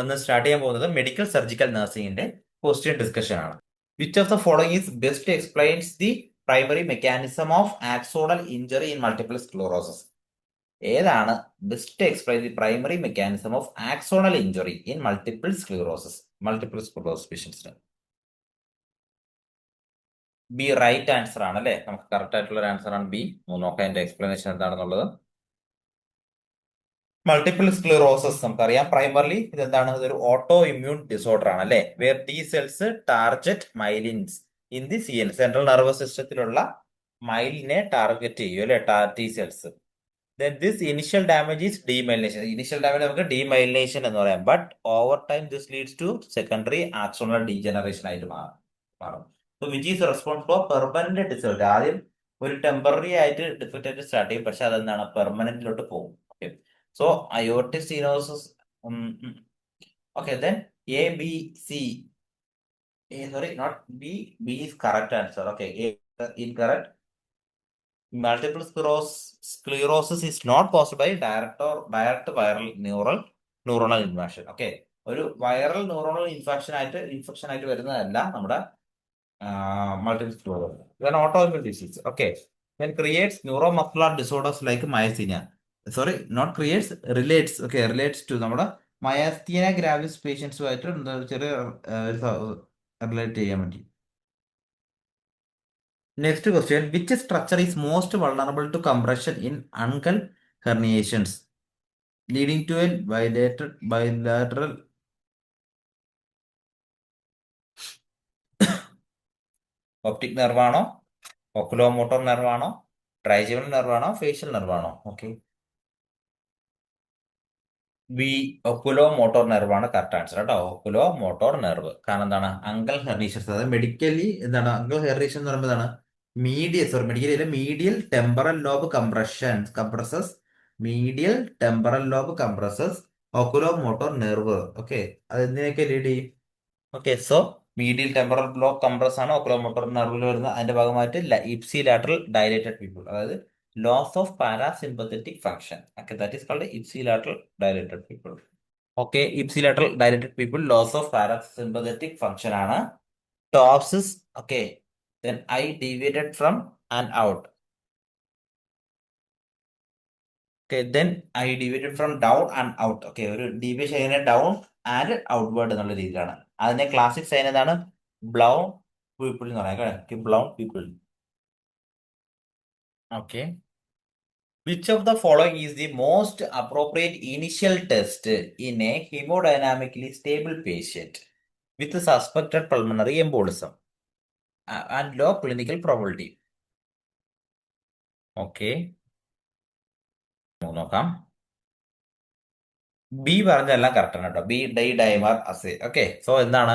ഒന്ന് സ്റ്റാർട്ട് ചെയ്യാൻ പോകുന്നത് മെഡിക്കൽ സർജിക്കൽ നഴ്സിംഗിന്റെ ക്വസ്റ്റ്യൻ ഡിസ്കഷൻ ആണ്. Which of the following is best explains the primary mechanism of axonal injury in multiple sclerosis? ഏതാണ് best explain the primary mechanism of axonal injury in multiple sclerosis പേഷ്യൻസിന്? B right answer ആണ് അല്ലെ. നമുക്ക് correct ആയിട്ടുള്ള ഒരു answer ആണ് B. നോക്കാം അതിന്റെ എക്സ്പ്ലനേഷൻ എന്താണെന്നുള്ളത്. മൾട്ടിപ്പിൾ സ്ക്ലിറോസിസ് നമുക്കറിയാം പ്രൈമർലി ഇതെന്താണ്, ഇതൊരു ഓട്ടോ ഇമ്മ്യൂൺ ഡിസോർഡർ ആണ് അല്ലെ. Where T cells target myelins in the CN central nervous സിസ്റ്റത്തിലുള്ള മൈലിനെ ടാർഗറ്റ് ചെയ്യും അല്ലെ T cells. Then this initial damage is demyelination. Initial damage നമുക്ക് demyelination എന്ന് പറയാം. But over time this leads to secondary axonal degeneration ആയിട്ട് മാറും. So which is responsible for permanent disability. ആദ്യം ഒരു ടെമ്പററി ആയിട്ട് ഡിഫക്റ്റ് ആയിട്ട് സ്റ്റാർട്ട് ചെയ്യും, പക്ഷെ അതെന്താണ് പെർമനന്റിലോട്ട് പോകും. Okay, so aortic stenosis. Okay, then A B C. Sorry, not B. B is correct answer. Okay, A incorrect. Multiple sclerosis is not caused by direct viral neuronal infection. Okay, ഒരു viral neuronal infection ആയിട്ട് വരുന്നതല്ല നമ്മുടെ multiple sclerosis. ഇതാണ് autoimmune disease. Okay, then creates neuromuscular disorders like myasthenia. Sorry, not creates, relates. Okay, relates to നമ്മുടെ myasthenia gravis പേഷ്യൻസുമായിട്ട് ചെറിയ relate ചെയ്യാൻ വേണ്ടി. Next question, which structure is most vulnerable to compression in uncal herniations leading to a bilateral optic nerve ആണോ, oculomotor nerve ആണോ, trigeminal nerve ആണോ, facial nerve ആണോ? Okay, B oculomotor nerve ആണ് correct answer കേട്ടോ. Oculomotor nerve. കാരണം എന്താണ്, uncle ഹെർണീഷ്യസ്, അതായത് medically എന്താണ് അങ്കൽ ഹെർണീഷ്യൻ എന്ന് പറയുമ്പോൾ എന്താണ്, medial temporal lobe compresses medial temporal lobe compresses oculomotor nerve. Okay, അത് എന്തിനൊക്കെ ലീഡ് ചെയ്യും? Okay, so medial temporal lobe compress ആണ് ഒക്കുലോമോട്ടോർ നെർവിൽ വരുന്നത്. അതിന്റെ ഭാഗമായിട്ട് ഇപ്സി ലാറ്ററൽ ഡയലേറ്റഡ് പീപ്പിൾ, അതായത് loss of parasympathetic function. Okay, that is called ipsilateral dilated pupil. Okay, ipsilateral dilated pupil loss of parasympathetic function ആണ്. ടോപ്സിസ്. Okay, then I deviated from and out. Okay, then I deviated from down and out. Okay, ഒരു deviation എങ്ങനെ down and outward എന്നുള്ള രീതിയിലാണ്. അതിന്റെ classic sign ഏതാണ്? ബ്ലൗൺ pupil എന്ന് പറയാം. Blown pupil. Okay, which of the following is the most appropriate initial test in a hemodynamically stable patient with suspected pulmonary embolism and low clinical probability? Okay, നോക്കാം. B പറഞ്ഞതെല്ലാം correct ആണ് കേട്ടോ. B D dimer assay. Okay, so എന്താണ്,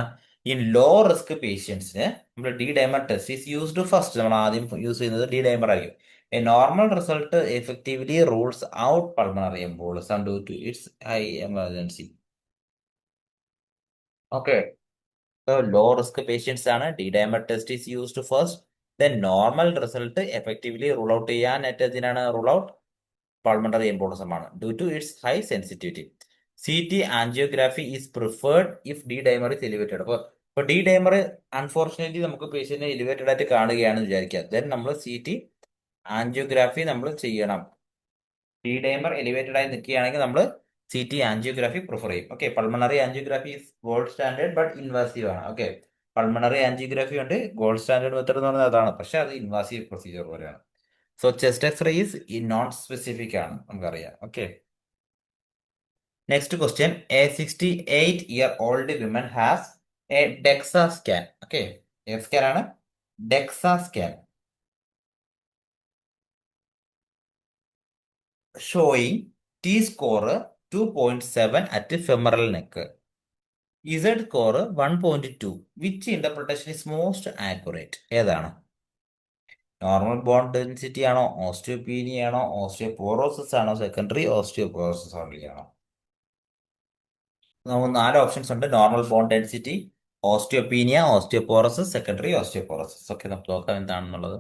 ഈ low risk പേഷ്യൻസിന് നമ്മൾ D dimer test is used first. നമ്മൾ ആദ്യം യൂസ് ചെയ്യുന്നത് ഡി ഡൈമർ ആയിരിക്കും. A normal result effectively rules out pulmonary embolism due to its high emergency. Okay, so low risk patients ആണ് D dimer test is used first. Then normal result effectively rule out ചെയ്യാൻ എന്തിനാണ് rule out pulmonary embolism ആണ് due to its high sensitivity. CT angiography is preferred if D dimer is elevated. അപ്പോൾ D dimer unfortunately നമുക്ക് പേഷ്യന്റിനെ elevated ആയിട്ട് കാണുകയാണെന്ന് വിചാരിക്കുക. Then നമ്മൾ CT angiography നമ്മൾ ചെയ്യണം. ഡി ഡൈമർ എലിവേറ്റഡ് ആയി നിൽക്കുകയാണെങ്കിൽ നമ്മൾ CT ആൻജിയോഗ്രാഫി പ്രിഫർ ചെയ്യും. Okay, pulmonary angiography is gold standard but invasive ആണ്. ഓക്കെ, പൾമണറി ആൻജിയോഗ്രാഫി ഉണ്ട്, ഗോൾഡ് സ്റ്റാൻഡേർഡ് മെത്തഡ് എന്ന് പറഞ്ഞാൽ അതാണ്, പക്ഷെ അത് ഇൻവാസീവ് പ്രൊസീജിയർ പോലെയാണ്. So chest x ray is non specific ആണ്, നമുക്കറിയാം. Okay, next question, a 68-year-old woman has a DEXA scan. Okay, ഏത് സ്കാൻ ആണ്? DEXA scan showing T-score 2.7 at femoral neck, Z-score 1.2. Which interpretation is most accurate? ഏതാണ്? Normal bone density ആണോ, osteopenia ആണോ, osteoporosis ആണോ, secondary osteoporosis ആണോ? നമുക്ക് 4 options ഉണ്ട്. Normal bone density, osteopenia, osteoporosis, secondary osteoporosis. Okay, നമുക്ക് നോക്കാം എന്താണെന്നുള്ളത്.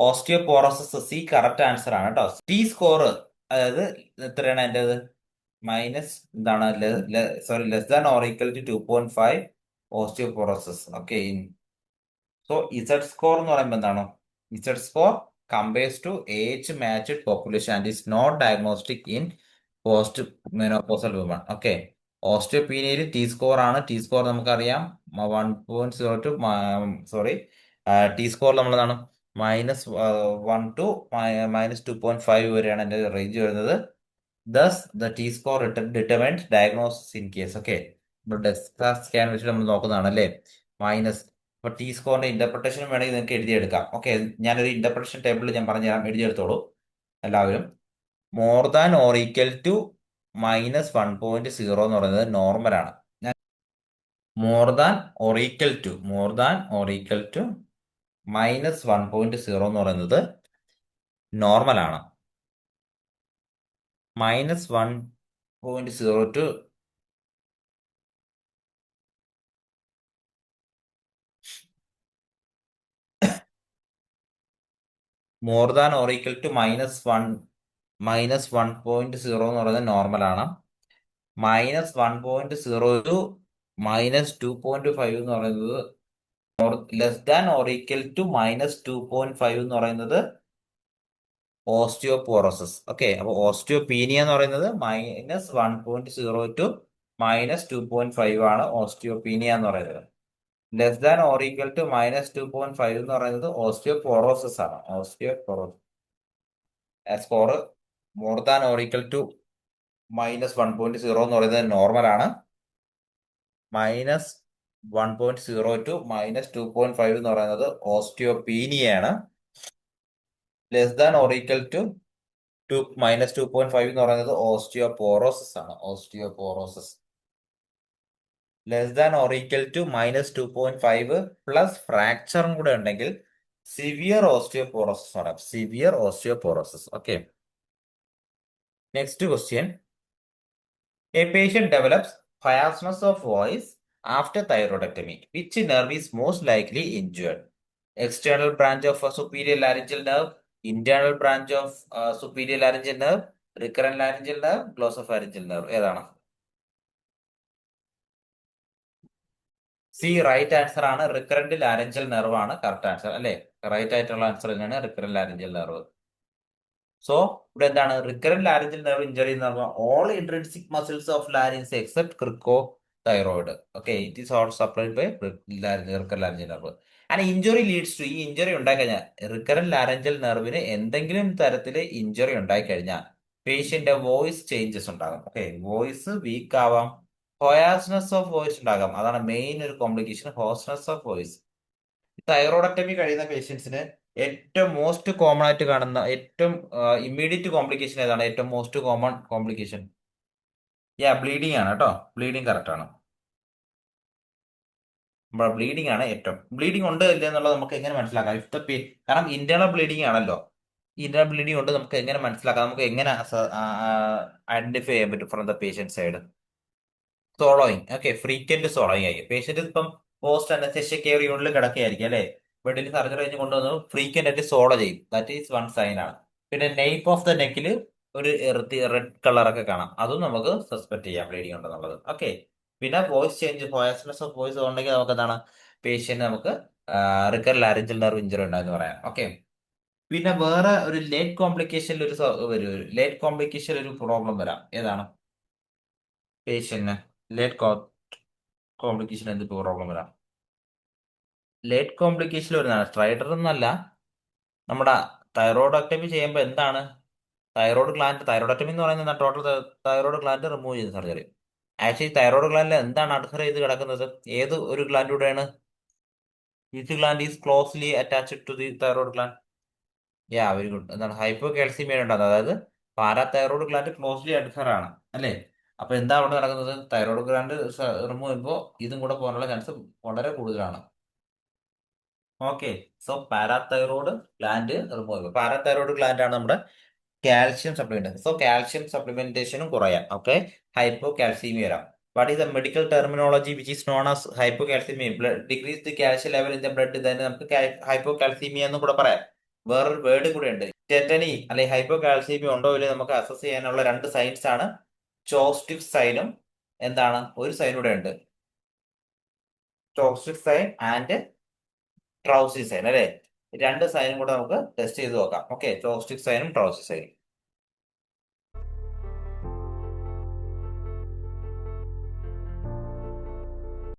ഓസ്റ്റിയോപോറോസിസ് സി കറക്റ്റ് ആൻസർ ആണ് കേട്ടോ. T-score അതായത് എത്രയാണ് എൻ്റെത്? മൈനസ് എന്താണ് sorry less than or equal to 2.5 osteoporosis. Okay. So Z score എന്ന് പറയുമ്പോൾ എന്താണ്? Z score compares to age matched population and is not diagnostic in post menopausal women. Okay. ഓസ്റ്റിയോപീനിയയിൽ ടി സ്കോർ ആണ്. T score നമുക്കറിയാം 1.0 to sorry T score നമ്മളതാണ് -1 to -2.5 വരെയാണ് എൻ്റെ range വരുന്നത്. Thus the T score determines diagnosis in case. Okay. DEXA scan വെച്ചിട്ട് നമ്മൾ നോക്കുന്നതാണ് അല്ലേ. മൈനസ് ഇപ്പൊ ടി സ്കോറിന്റെ ഇന്റർപ്രിട്ടേഷൻ വേണമെങ്കിൽ നിങ്ങൾക്ക് എഴുതിയെടുക്കാം. ഓക്കെ. ഞാനൊരു ഇന്റർപ്രിട്ടേഷൻ ടേബിൾ ഞാൻ പറഞ്ഞുതരാം, എഴുതിയെടുത്തോളൂ എല്ലാവരും. More than or equal to -1.0 എന്ന് പറയുന്നത് നോർമൽ ആണ്. More than or equal to -1.0 എന്ന് പറയുന്നത് നോർമൽ ആണ്. -1.0 to more than or equal to -1.0 എന്ന് പറയുന്നത് നോർമൽ ആണ്. -1.0 ടു -2.5 എന്ന് പറയുന്നത് less than or equal to -2.5 എന്ന് പറയുന്നത് ഓസ്റ്റിയോപോറോസിസ്. ഓക്കെ. അപ്പൊ ഓസ്റ്റിയോപീനിയ എന്ന് പറയുന്നത് -1.0 ടു -2.5 ആണ് ഓസ്റ്റിയോപീനിയ എന്ന് പറയുന്നത്. Less than or equal to -2.5 എന്ന് പറയുന്നത് ഓസ്റ്റിയോപോറോസിസ് ആണ്. Score more than or equal to -1.0 എന്ന് പറയുന്നത് നോർമൽ ആണ്. -1.0 ടു -2.5 എന്ന് പറയുന്നത് ഓസ്റ്റിയോപീനിയാണ്. Less than or equal to -2.5 എന്ന് പറയുന്നത് ഓസ്റ്റിയോപോറോസിസ് ആണ്. Less than or equal to -2.5 plus ഫ്രാക്ചറും കൂടെ ഉണ്ടെങ്കിൽ സിവിയർ ഓസ്റ്റിയോപോറോസിസ് ആണ്. Okay. Next question. A patient develops hoarseness of voice after thyroidectomy. Which nerve is most likely injured? External branch of superior laryngeal nerve, internal branch of superior laryngeal nerve, recurrent laryngeal nerve, glossopharyngeal nerve. ഏതാണ്? C right answer ആണ്. Recurrent laryngeal nerve ആണ് correct answer അല്ലേ. Right ആയിട്ടുള്ള answer തന്നെയാണ് recurrent laryngeal nerve. So ഇവിടെ എന്താണ് recurrent laryngeal nerve injury എന്ന് പറഞ്ഞാൽ all intrinsic muscles of larynx except cricothyroid. Okay. It is all supplied by recurrent laryngeal nerve. And injury leads to, ഈ injury ഉണ്ടായിക്കഴിഞ്ഞാൽ recurrent laryngeal നെർവിന് എന്തെങ്കിലും തരത്തിൽ injury ഉണ്ടായിക്കഴിഞ്ഞാൽ പേഷ്യന്റ് വോയിസ് ചേഞ്ചസ് ഉണ്ടാകും. Okay. Voice weak ആവാം, ഹോയാസ്നെസ് of voice ഉണ്ടാകാം. അതാണ് മെയിൻ ഒരു കോംപ്ലിക്കേഷൻ, ഹോസ്നെസ് ഓഫ് വോയിസ്. തൈറോയിഡക്ടമി കഴിയുന്ന പേഷ്യൻസിന് ഏറ്റവും മോസ്റ്റ് കോമൺ ആയിട്ട് കാണുന്ന ഏറ്റവും ഇമ്മീഡിയറ്റ് കോംപ്ലിക്കേഷൻ ഏതാണ്? ഏറ്റവും മോസ്റ്റ് കോമൺ കോംപ്ലിക്കേഷൻ ബ്ലീഡിംഗ് ആണ് കേട്ടോ. ബ്ലീഡിംഗ് കറക്റ്റ് ആണ്. ബ്ലീഡിംഗ് ആണ് ഏറ്റവും. ബ്ലീഡിംഗ് ഉണ്ട് ഇല്ല എന്നുള്ളത് നമുക്ക് എങ്ങനെ മനസ്സിലാക്കാം? കാരണം ഇന്റേണൽ ബ്ലീഡിംഗ് ആണല്ലോ. ഇന്റേണൽ ബ്ലീഡിംഗ് കൊണ്ട് നമുക്ക് എങ്ങനെ മനസ്സിലാക്കാം? നമുക്ക് എങ്ങനെ ഐഡന്റിഫൈ ചെയ്യാൻ പറ്റും from the patient side? സോളോയിങ്. Okay. Frequent സോളോയിങ് ആയി. പേഷ്യന്റ് ഇപ്പം പോസ്റ്റ് അനസ്തേഷ്യ കെയർ യൂണിറ്റിൽ കിടക്കുകയായിരിക്കും അല്ലെ. ബെഡിൽ സർജറി കഴിഞ്ഞ് കൊണ്ടുവന്ന് ഫ്രീക്വന്റ് ആയിട്ട് സോളോ ചെയ്യും. ദാറ്റ് ഈസ് വൺ സൈൻ ആണ്. പിന്നെ നെയ്പ് ഓഫ് ദ നെക്കിൽ ഒരു റെഡ് കളർ ഒക്കെ കാണാം. അതും നമുക്ക് സസ്പെക്ട് ചെയ്യാം ബ്ലീഡിംഗ് ഉണ്ടെന്നുള്ളത്. ഓക്കെ. പിന്നെ വോയിസ് ചേഞ്ച്, ഹോയാസ്നെസ് ഓഫ് വോയിസ് ഉണ്ടെങ്കിൽ നമുക്ക് എന്താണ് പേഷ്യന്റ് നമുക്ക് റിക്കർ ലാരിഞ്ചൽ നെർവ് ഇഞ്ചറി ഉണ്ടെന്ന് പറയാം. ഓക്കെ. പിന്നെ വേറെ ഒരു ലേറ്റ് കോംപ്ലിക്കേഷനിൽ ലേറ്റ് കോംപ്ലിക്കേഷനിൽ ഒരു പ്രോബ്ലം വരാം. ഏതാണ് പേഷ്യന്റിന് ലേറ്റ് കോംപ്ലിക്കേഷൻ എന്ത് പ്രോബ്ലം വരാം? ലേറ്റ് കോംപ്ലിക്കേഷൻ വരുന്നതാണ് സ്ട്രൈഡർ എന്നല്ല. നമ്മുടെ തൈറോയിഡക്ടമി ചെയ്യുമ്പോൾ എന്താണ് തൈറോയിഡക്ടമി എന്ന് പറയുന്നത് ടോട്ടൽ തൈറോയിഡ് ഗ്ലാൻഡ് റിമൂവ് ചെയ്യുന്ന സർജറി. ആക്ച്വലി തൈറോയിഡ് ഗ്ലാൻഡിൽ എന്താണ് അഡ്ഹർ ചെയ്ത് കിടക്കുന്നത്? ഏത് ഒരു ഗ്ലാൻഡിലൂടെയാണ്? Which gland is closely attached to the thyroid gland? Very good. എന്താണ് ഹൈപ്പോ കാൽസിമിയ ഉണ്ടാകുന്നത്? അതായത് പാരാതൈറോയിഡ് ഗ്ലാൻഡ് ക്ലോസ്ലി അഡ്ഹർ ആണ് അല്ലേ. അപ്പൊ എന്താ അവിടെ നടക്കുന്നത്? തൈറോയിഡ് ഗ്ലാൻഡ് റിമൂവ് ചെയ്യുമ്പോൾ ഇതും കൂടെ പോകാനുള്ള ചാൻസ് വളരെ കൂടുതലാണ്. Okay. So parathyroid gland remove. Parathyroid gland ആണ് നമ്മുടെ കാൽഷ്യം സപ്ലിമെന്റ്. സോ കാൽഷ്യം സപ്ലിമെന്റേഷനും കുറയാം. ഓക്കെ. ഹൈപ്പോ കാൽസിയമി വരാം. What is the medical terminology which is known as hypocalcaemia? Decrease the calcium level in the blood. തന്നെ നമുക്ക് hypo കാൽസിയമി എന്ന് കൂടെ പറയാം. വേറൊരു വേർഡ് കൂടെ ഉണ്ട് ടെറ്റനി. അല്ലെങ്കിൽ ഹൈപ്പോ കാൽസിയമി ഉണ്ടോ ഇല്ലയോ നമുക്ക് അസസ് ചെയ്യാനുള്ള രണ്ട് സൈൻസ് ആണ് ചോസ്റ്റിക് സൈനും എന്താണ് ഒരു സൈൻ കൂടെ ഉണ്ട്, ചോസ്റ്റിക് സൈൻ ആൻഡ് ട്രൗസി സൈൻ അല്ലെ. രണ്ട് സൈനും കൂടെ നമുക്ക് ടെസ്റ്റ് ചെയ്ത് നോക്കാം. ഓക്കെ, ചോസ്റ്റിക് സൈനും ട്രൗസി സൈനും.